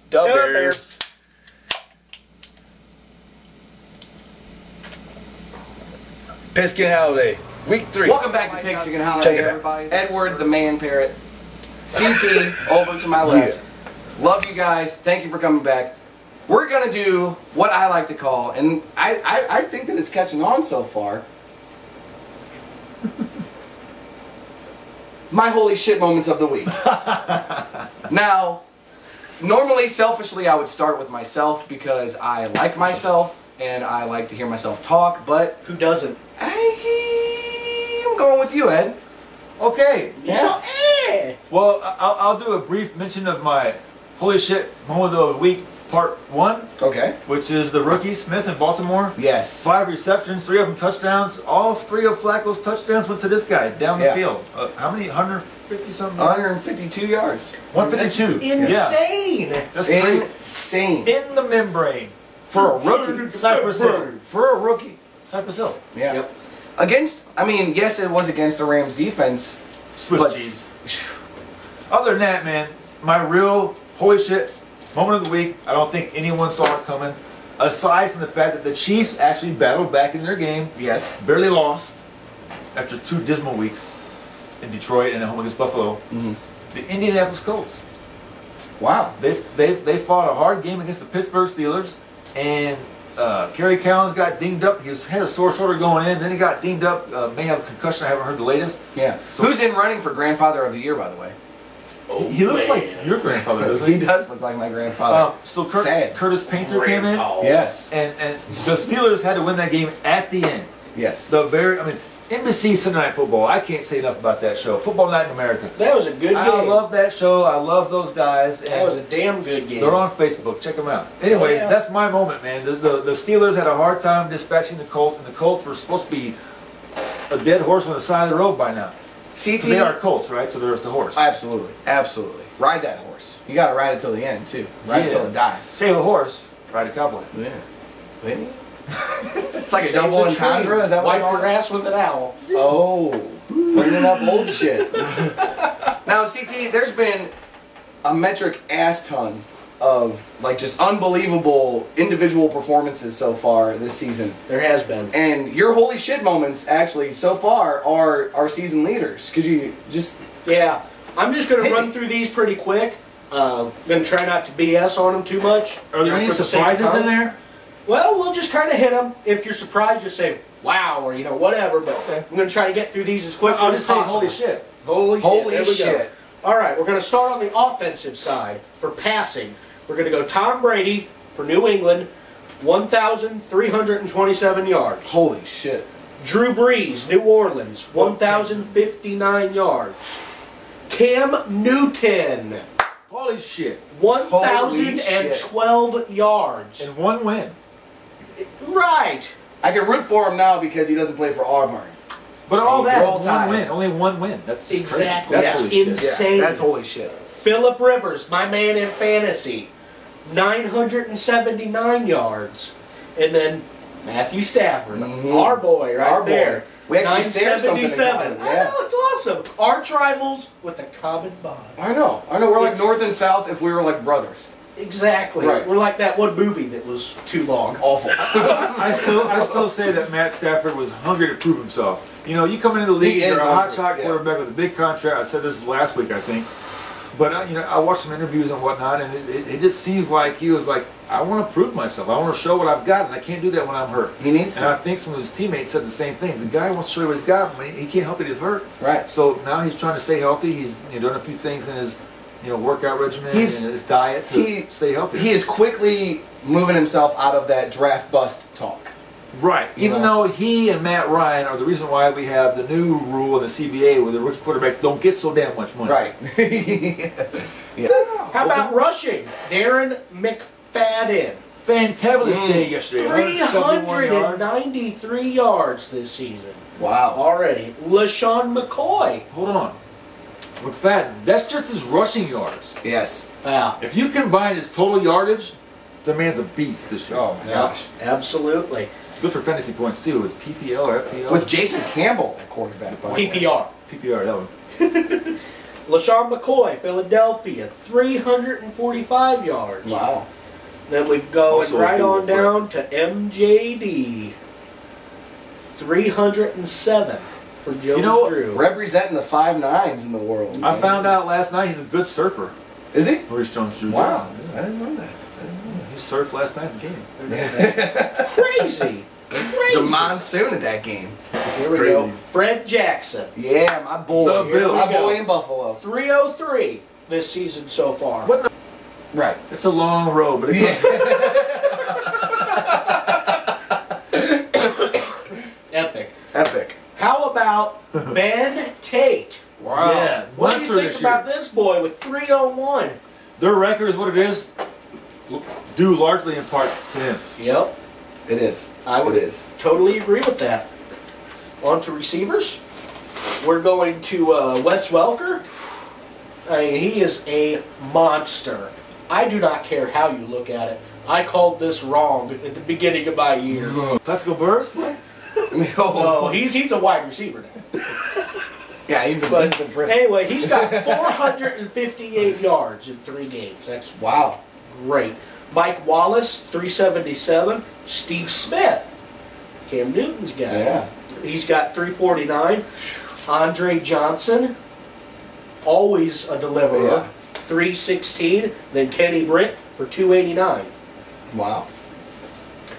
Dub Bears. Pigskin Holiday, week 3. Welcome back to Pigskin Holiday, everybody. Edward, the man parrot. CT, over to my left. Yeah. Love you guys. Thank you for coming back. We're going to do what I like to call, and I think that it's catching on so far, my holy shit moments of the week. Now, normally, selfishly, I would start with myself because I like myself and I like to hear myself talk, but... Who doesn't? I'm going with you, Ed. Okay. Yeah. Well, I'll do a brief mention of my holy shit moment of the week, part 1. Okay. Which is the rookie Smith in Baltimore. Yes. 5 receptions, 3 of them touchdowns. All 3 of Flacco's touchdowns went to this guy down the field. How many? 150 something? 152 yards. 152. That's insane. Yeah. That's great. Insane. In the membrane. For a rookie. Cypress Hill. For a rookie. Cypress Hill. Yeah. Yep. Against, I mean, yes, it was against the Rams defense. Swiss cheese. Other than that, man, my real holy shit moment of the week, I don't think anyone saw it coming. Aside from the fact that the Chiefs actually battled back in their game. Yes. Barely lost after 2 dismal weeks in Detroit and at home against Buffalo. Mm-hmm. The Indianapolis Colts. Wow. They fought a hard game against the Pittsburgh Steelers, and Kerry Collins got dinged up. He had a sore shoulder going in, then he got dinged up. May have a concussion. I haven't heard the latest. Yeah. So, who's in running for Grandfather of the Year, by the way? Oh, he looks like your grandfather, doesn't he? He does look like my grandfather. So Curtis Painter came in. Yes. And the Steelers had to win that game at the end. Yes. NBC Sunday Night Football. I can't say enough about that show. Football Night in America. That was a good game. I love that show. I love those guys. And that was a damn good game. They're on Facebook. Check them out. Anyway, that's my moment, man. The Steelers had a hard time dispatching the Colts, and the Colts were supposed to be a dead horse on the side of the road by now. CT, so they are Colts, right? So there's the horse. Absolutely. Absolutely. Ride that horse. You got to ride it till the end, too. Ride it till it dies. Save a horse, ride a cowboy. Yeah. Maybe. It's like a double entendre. Is that what Wipe your ass with an owl. Oh. Bringing up old shit. Now, CT, there's been a metric ass ton of like just unbelievable individual performances so far this season. There has been. And your holy shit moments actually so far are our season leaders. Could you just... Yeah. I'm just going to run through these pretty quick. I'm going to try not to BS on them too much. Are there any surprises in there? Well, we'll just kind of hit them. If you're surprised, just say, wow, or, whatever. But I'm going to try to get through these as quickly as possible. Holy shit. Holy shit. All right, we're going to start on the offensive side for passing. We're going to go Tom Brady for New England, 1,327 yards. Holy shit. Drew Brees, New Orleans, 1,059 yards. Cam Newton. Holy shit. 1,012 yards. And 1 win. Right. I can root for him now because he doesn't play for Auburn. But all that, 1 win. Only 1 win. That's just exactly. That's insane. Yeah, that's holy shit. Phillip Rivers, my man in fantasy, 979 yards. And then Mathew Stafford, our boy right there. We actually 977. I know, it's awesome. Arch rivals with a common bond. I know. We're like North and South if we were like brothers. Exactly. Right. We're like that one movie that was too long. Awful. I still say that Matt Stafford was hungry to prove himself. You come into the league, you're a hotshot quarterback with a big contract. I said this last week, I think. But I watched some interviews and whatnot, and it just seems like he was like, I want to prove myself. I want to show what I've got, and I can't do that when I'm hurt. He needs to. And I think some of his teammates said the same thing. The guy wants to show you what he's got, but he can't help it. He's hurt. Right. So now he's trying to stay healthy. He's doing a few things in his workout regimen and his diet to stay healthy. He is quickly moving himself out of that draft bust talk. Right. Even though he and Matt Ryan are the reason why we have the new rule in the CBA where the rookie quarterbacks don't get so damn much money. Right. Yeah. How about rushing? Darren McFadden. Fantabulous day yesterday. 393 yards this season. Wow. Already. LaShawn McCoy. Hold on. McFadden, that's just his rushing yards. Yes. Wow. If you combine his total yardage, the man's a beast this year. Oh my gosh. Absolutely. Good for fantasy points too, with PPL or FPL. With Jason Campbell at quarterback. PPR. PPR, that one. LaShawn McCoy, Philadelphia, 345 yards. Wow. Then we've going right on down to MJD, 307 for Joe Drew. Representing the 5'9s in the world. I found out last night he's a good surfer. Is he? Maurice Jones-Drew. Wow. Yeah. I didn't know that. He surfed last night in the game. Crazy. There's a monsoon at that game. Here we go. Fred Jackson. Yeah, my boy. My boy in Buffalo. 303 this season so far. What? Right. It's a long road, but it's Epic. Epic. How about Ben Tate? Wow. Yeah. What do you think about this boy with 301? Their record is what it is, due largely in part to him. Yep. It is. I would totally agree with that. On to receivers. We're going to Wes Welker. I mean, he is a monster. I do not care how you look at it. I called this wrong at the beginning of my year. Plaxico Burress? What? No, he's a wide receiver now. Yeah, anyway, he's got 458 yards in 3 games. That's great. Mike Wallace, 377. Steve Smith, Cam Newton's guy. Yeah. He's got 349. Andre Johnson, always a deliverer, Yeah. 316. Then Kenny Britt for 289. Wow.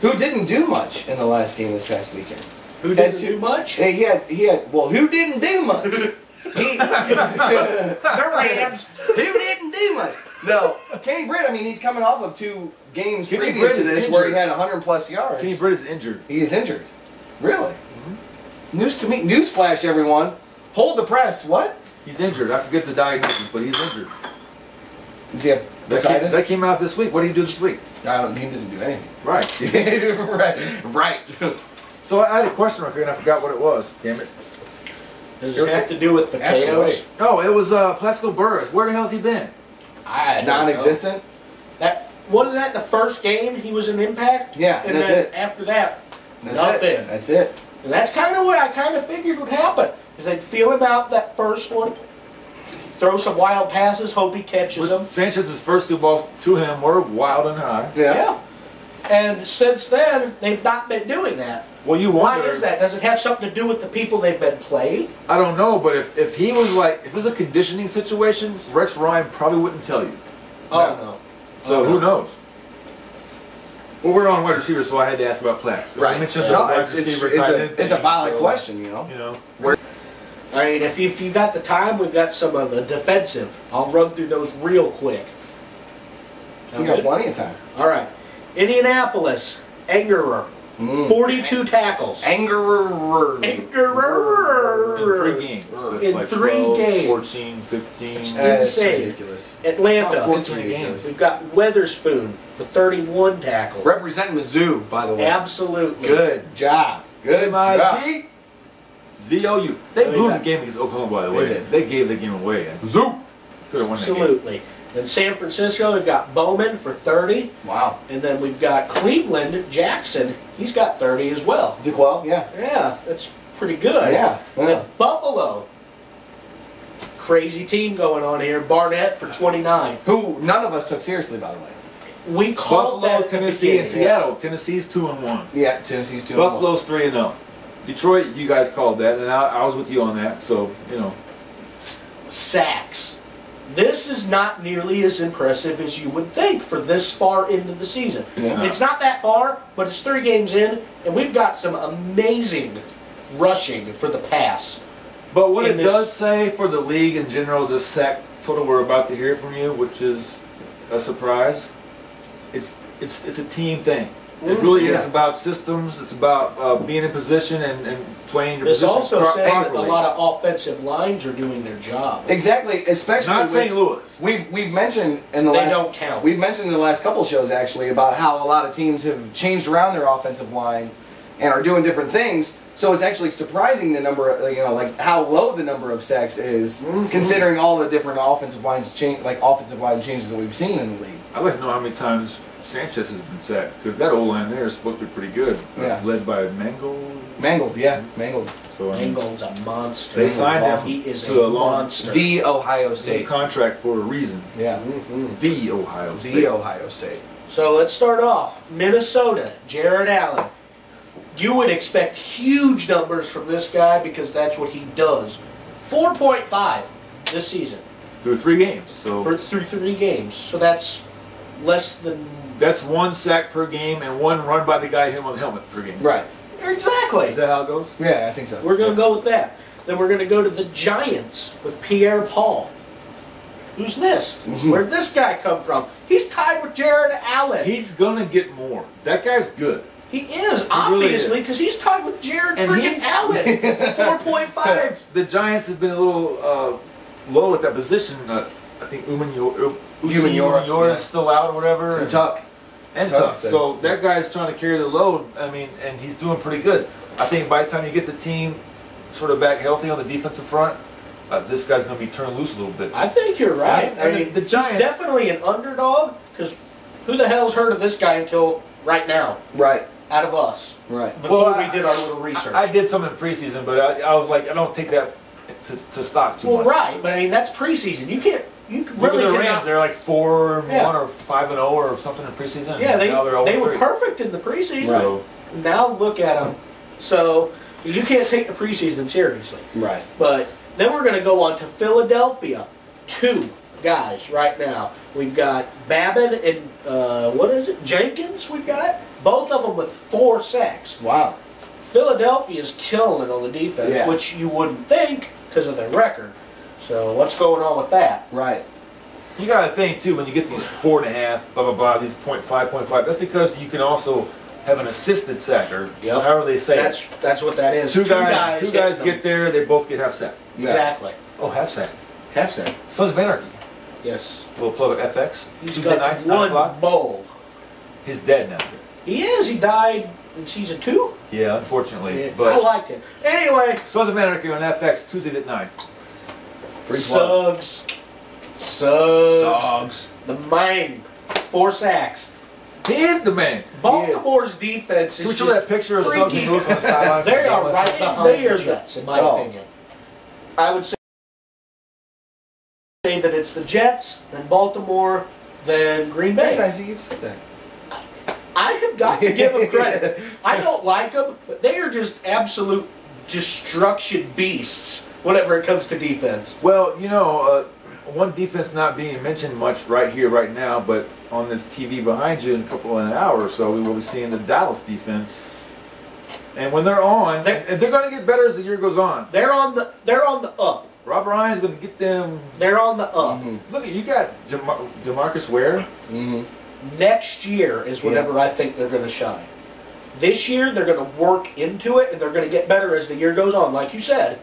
Who didn't do much in the last game this past weekend? Who didn't do much? Hey, he had. Well, who didn't do much? The Rams. Who didn't do much? No, Kenny Britt. I mean, he's coming off of 2 games Kenny previous Britt to this is where he injured. had 100+ yards. Kenny Britt is injured. He is injured. Really? News to me. Newsflash, everyone. Hold the press. What? He's injured. I forget the diagnosis, but he's injured. Does he have bursitis? That came out this week. What did he do this week? He didn't do anything. Right. Right. So I had a question right here, and I forgot what it was. Damn it. Does it have to do with potatoes? No, it was Plaxico Burress. Where the hell's he been? Non-existent? Wasn't that the first game he was an impact? Yeah, and that's then it. After that, That's nothing. it. That's it. And that's kind of what I kind of figured would happen. Is they'd feel him out that first one, throw some wild passes, hope he catches them. Sanchez's first 2 balls to him were wild and high. Yeah. And since then, they've not been doing that. Well, you wonder. Why is that? Does it have something to do with the people they've been playing? I don't know, but if he was if it was a conditioning situation, Rex Ryan probably wouldn't tell you. Oh, no. So who knows? Well, we're on wide receiver, so I had to ask about Plax. Right. I mentioned No, wide it's receiver a valid question, you know. I mean, if you got the time, we've got some of the defensive. I'll run through those real quick. We got plenty of time. All right. Indianapolis, Engerer, 42 tackles. Engerer. In 3 games. So it's In like 3 12, games. 14, 15. Insane. Ridiculous. Atlanta, 14 games. we've got Weatherspoon for 31 tackles. Representing Mizzou, by the way. Absolutely. Good job. Good job. ZOU. They blew the game against Oklahoma, by the way. did. They gave the game away. Mizzou. Could have won that game. Absolutely. In San Francisco, we've got Bowman for 30. Wow. And then we've got Cleveland, Jackson. He's got 30 as well. DeQuell, yeah. Yeah, that's pretty good. Yeah. And Buffalo. Crazy team going on here. Barnett for 29. Who none of us took seriously, by the way. We called Buffalo, that Tennessee, and Seattle. Tennessee's 2-1. Yeah, Tennessee's 2-1. Buffalo's 3-0. Detroit, you guys called that, and I was with you on that. So Sacks. This is not nearly as impressive as you would think for this far into the season. It's not that far, but it's 3 games in, and we've got some amazing rushing for the pass. But what it does say for the league in general, this sack total we're about to hear from you, which is a surprise, it's a team thing. It really is about systems. It's about being in position and playing your position properly. This also says that a lot of offensive lines are doing their job. Exactly, especially not St. Louis. We've mentioned in the they don't count. We've mentioned in the last couple shows actually about how a lot of teams have changed around their offensive line and are doing different things. So it's actually surprising the number, like how low the number of sacks is, considering all the different offensive line changes that we've seen in the league. I'd like to know how many times Sanchez has been sacked because that O-line there is supposed to be pretty good. Yeah. Led by Mangold. Mangold, yeah, Mangold. So Mangold's a monster. They signed him He is to a a long monster. The Ohio State contract for a reason. Yeah. The Ohio State. The Ohio State. So let's start off. Minnesota, Jared Allen. You would expect huge numbers from this guy because that's what he does. 4.5 this season. Through 3 games. So Through 3 games. So that's less than... that's 1 sack per game and 1 run by the guy hit on the helmet per game. Right. Exactly. Is that how it goes? Yeah, I think so. We're going to go with that. Then we're going to go to the Giants with Pierre Paul. Who's this? Where'd this guy come from? He's tied with Jared Allen. He's gonna get more. That guy's good. He is, He obviously, really because he's tied with Jared And freaking he's- Allen. 4.5. The Giants have been a little low at that position. I think Umanyor yeah. is still out or whatever. And Tuck. And Tuck's Tuck. So that guy's trying to carry the load. I mean, and he's doing pretty good. I think by the time you get the team sort of back healthy on the defensive front, this guy's going to be turned loose a little bit. I think you're right. I mean, the Giants... he's definitely an underdog, because who the hell's heard of this guy until right now? Right. Out of us. Right. Before we did our little research. I did some in preseason, but I was like, I don't take that to stock too much. Right, but I mean, that's preseason. You Look really at the cannot... Rams. They're like 4-1 Yeah. or 5-0 or something in preseason. Yeah, Now they're they were 0-3. perfect in the preseason. Right. So, Now look at them. So you can't take the preseason seriously. Right. But then we're going to go on to Philadelphia. 2 guys right now. We've got Babin and Jenkins. We've got both of them with 4 sacks. Wow. Philadelphia's killing it on the defense, Yeah. which you wouldn't think because of their record. So what's going on with that? Right. you got to think too when you get these 4.5, blah blah blah, these 0.5. That's because you can also have an assisted sack or however they say it. That's what that is. Two guys hit get there, they both get half sack. Exactly. Oh, half sack. Half sack. Sons of Anarchy. Yes. Little plug of FX. He's Tuesday got nights, 9 one o'clock. bowl. He's dead now. He is. He died in season 2. Yeah, unfortunately. Yeah, But I liked him. Anyway. Sons of Anarchy on FX Tuesdays at 9. Free plug. Suggs. The man. 4 sacks. He is the man. Baltimore's defense is Can we show that picture of Suggs and goes on the sideline? They are right behind the Jets, in my opinion. I would say that it's the Jets, then Baltimore, then Green Bay. That's nice that you said that. I have got to give them credit. I don't like them, but they are just absolute destruction beasts whenever it comes to defense. Well, you know, one defense not being mentioned much right here, right now, but on this TV behind you in an hour or so, we will be seeing the Dallas defense. And when they're on, and they're going to get better as the year goes on. They're on the up. Rob Ryan's going to get them. They're on the up. Mm-hmm. Look, you got DeMarcus Ware. Mm-hmm. Next year is whenever I think they're going to shine. This year, they're going to work into it, and they're going to get better as the year goes on, like you said.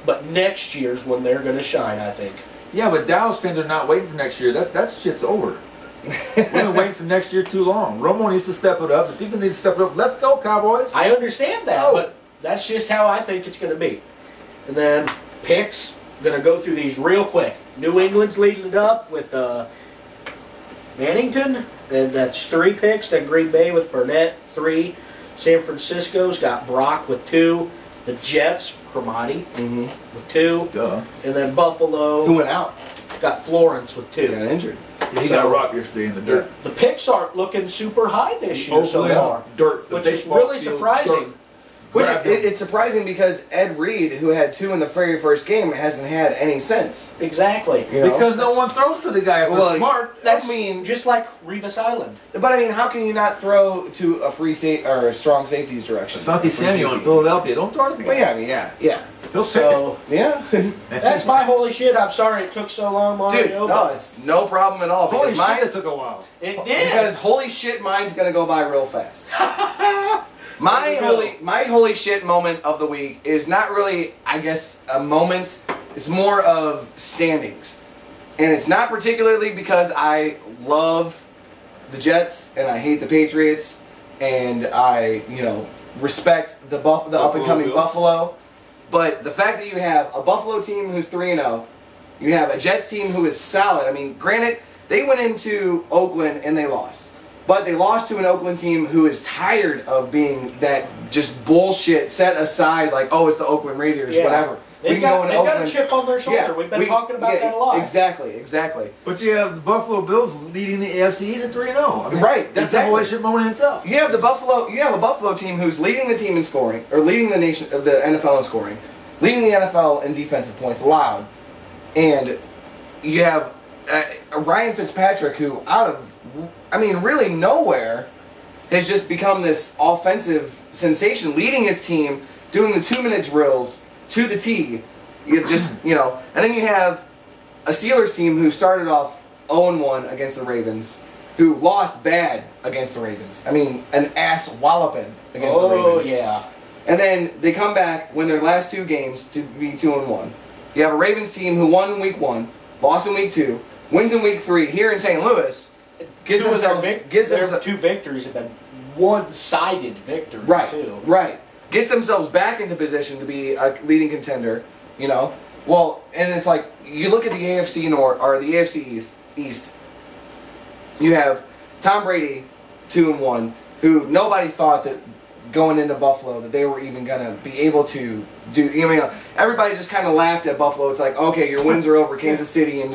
But next year's when they're going to shine, I think. Yeah, but Dallas fans are not waiting for next year. That shit's over. We've been waiting for next year too long. Romo needs to step it up. The defense needs to step it up. Let's go, Cowboys. I understand that, but that's just how I think it's going to be. And then picks, going to go through these real quick. New England's leading it up with Mannington, and that's 3 picks. Then Green Bay with Burnett, 3. San Francisco's got Brock with 2. The Jets, Cromartie, with 2. Duh. And then Buffalo. Who went out? Got Florence with 2. He got injured. He got rocked yesterday in the dirt. The picks aren't looking super high this year so far. Dirt. Which is really surprising. It's surprising because Ed Reed, who had 2 in the very first game, hasn't had any since. Exactly. You know? Because no one throws to the guy if they're smart. That's just like Revis Island. But I mean, how can you not throw to a a strong safety's direction? Asante Samuel in Philadelphia. Don't throw to the guy. Well, yeah, I mean, yeah. He'll So, yeah. that's my holy shit. I'm sorry it took so long, Mario. Dude, no, it's no problem at all. Holy Because shit, it took a while. It did. Because holy shit, mine's gonna go by real fast. My holy shit moment of the week is not really, I guess, a moment. It's more of standings, and it's not particularly because I love the Jets and I hate the Patriots, and I, respect the up and coming Buffalo. But the fact that you have a Buffalo team who's 3-0, you have a Jets team who is solid. I mean, granted, they went into Oakland and they lost. But they lost to an Oakland team who is tired of being that just bullshit set aside, like, oh, it's the Oakland Raiders, whatever. They've got a chip on their shoulder. We've been talking about that a lot. Exactly. But you have the Buffalo Bills leading the AFC East at 3-0. I mean, right. That's a holy shit moment in itself. You have a Buffalo team who's leading the team in scoring, or leading the NFL in scoring, leading the NFL in defensive points, loud, and you have Ryan Fitzpatrick, who really nowhere, has just become this offensive sensation, leading his team, doing the 2-minute drills to the T. And then you have a Steelers team who started off 0-1 against the Ravens, who lost bad against the Ravens. I mean, an ass walloping against the Ravens. Oh, yeah. And then they come back, win their last 2 games to be 2-1. You have a Ravens team who won in week 1, lost in week 2, wins in week 3 here in St. Louis. Their 2 victories have been one-sided victories, too. Right. Gets themselves back into position to be a leading contender, Well, and it's like, you look at the AFC North, or the AFC East, you have Tom Brady, 2-1, who nobody thought that going into Buffalo that they were even going to be able to do. Everybody just kind of laughed at Buffalo. It's like, okay, your wins are over, Kansas City and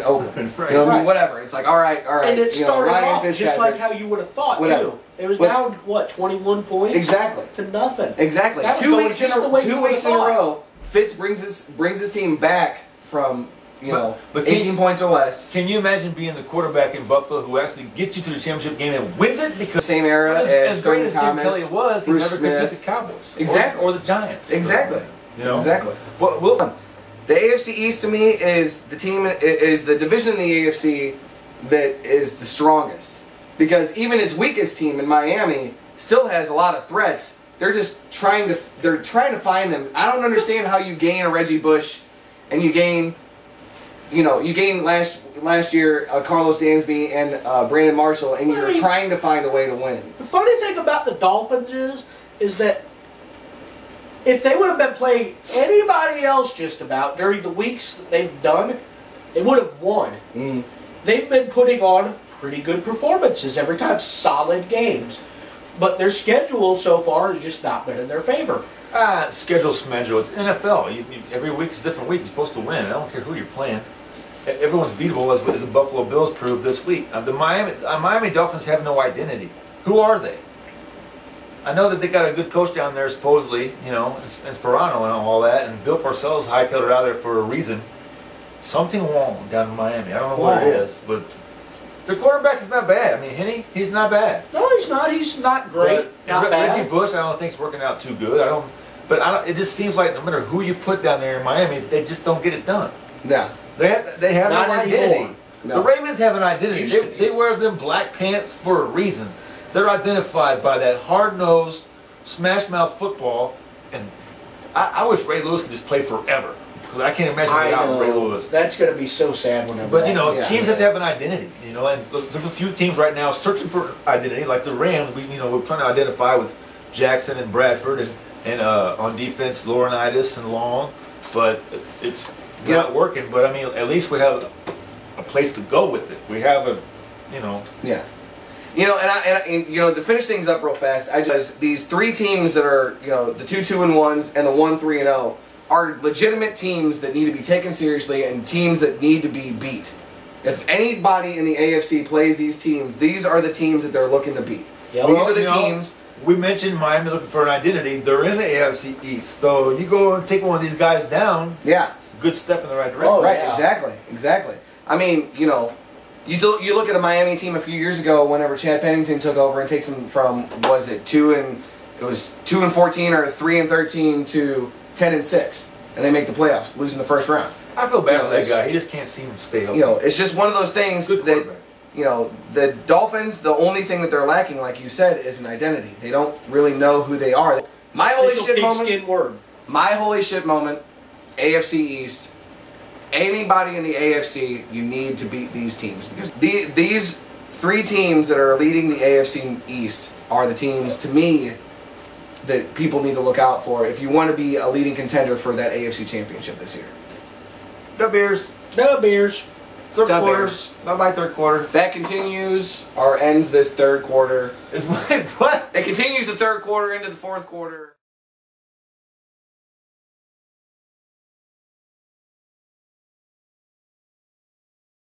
Oakland. Right. Whatever. It's like, all right. And it started off just like how you would have thought, too. It was down, 21 points? Exactly. To nothing. Exactly. That 2 weeks in a row. row, Fitz brings his team back from 18 points or less. Can you imagine being the quarterback in Buffalo who actually gets you to the championship game and wins it? Because same era as great as Jim Thomas, Kelly was, he Bruce never Smith. could beat the Cowboys. Exactly. Or the Giants. Exactly. Exactly. Well, the AFC East to me is the division in the AFC that is the strongest, because even its weakest team in Miami still has a lot of threats. They're just trying to find them. I don't understand how you gain a Reggie Bush, and you gain last year Carlos Dansby and Brandon Marshall, and you're trying to find a way to win. The funny thing about the Dolphins is that if they would have been playing anybody else just about during the weeks that they've done, they would have won. Mm. They've been putting on pretty good performances every time, solid games. But their schedule so far has just not been in their favor. Schedule smedule. It's NFL. Every week is a different week. You're supposed to win. I don't care who you're playing. Everyone's beatable, as the Buffalo Bills proved this week. The Miami Dolphins have no identity. Who are they? I know that they got a good coach down there, supposedly, and Sperano and all that, and Bill Parcells hightailed it out there for a reason. Something wrong down in Miami. I don't know what it is, but their quarterback is not bad. I mean, Henne, he's not bad. No, he's not. He's not great. Not bad. Reggie Bush, I don't think is working out too good. It just seems like no matter who you put down there in Miami, they just don't get it done. No. They have no identity. No. The Ravens have an identity. They wear them black pants for a reason. They're identified by that hard-nosed, smash-mouth football, and I wish Ray Lewis could just play forever. Because I can't imagine without Ray Lewis. That's going to be so sad whenever. But teams have to have an identity. And there's a few teams right now searching for identity, like the Rams. We're trying to identify with Jackson and Bradford, and on defense, Laurinaitis and Long. But it's not working. But I mean, at least we have a place to go with it. We have a, Yeah. To finish things up real fast, these 3 teams that are, the 2-2-1s and the 1-3-0 are legitimate teams that need to be taken seriously and teams that need to be beat. If anybody in the AFC plays these teams, these are the teams that they're looking to beat. Yeah, these are the teams. We mentioned Miami looking for an identity. They're in the AFC East. So you go and take one of these guys down. Yeah. It's a good step in the right direction. Oh, right. Yeah. Exactly. I mean, you look at a Miami team a few years ago whenever Chad Pennington took over and takes them from, 2-14 or 3-13 to 10-6, and they make the playoffs, losing the first round. I feel bad for that guy. He just can't seem to stay healthy. It's just one of those things that, the Dolphins, the only thing that they're lacking, like you said, is an identity. They don't really know who they are. My holy shit moment, AFC East. Anybody in the AFC, you need to beat these teams, because these 3 teams that are leading the AFC East are the teams, to me, that people need to look out for if you want to be a leading contender for that AFC Championship this year. The Bears. The Bears. Third Dub quarter. Bears. Bye-bye third quarter. That continues or ends this third quarter. What? It continues the third quarter into the fourth quarter.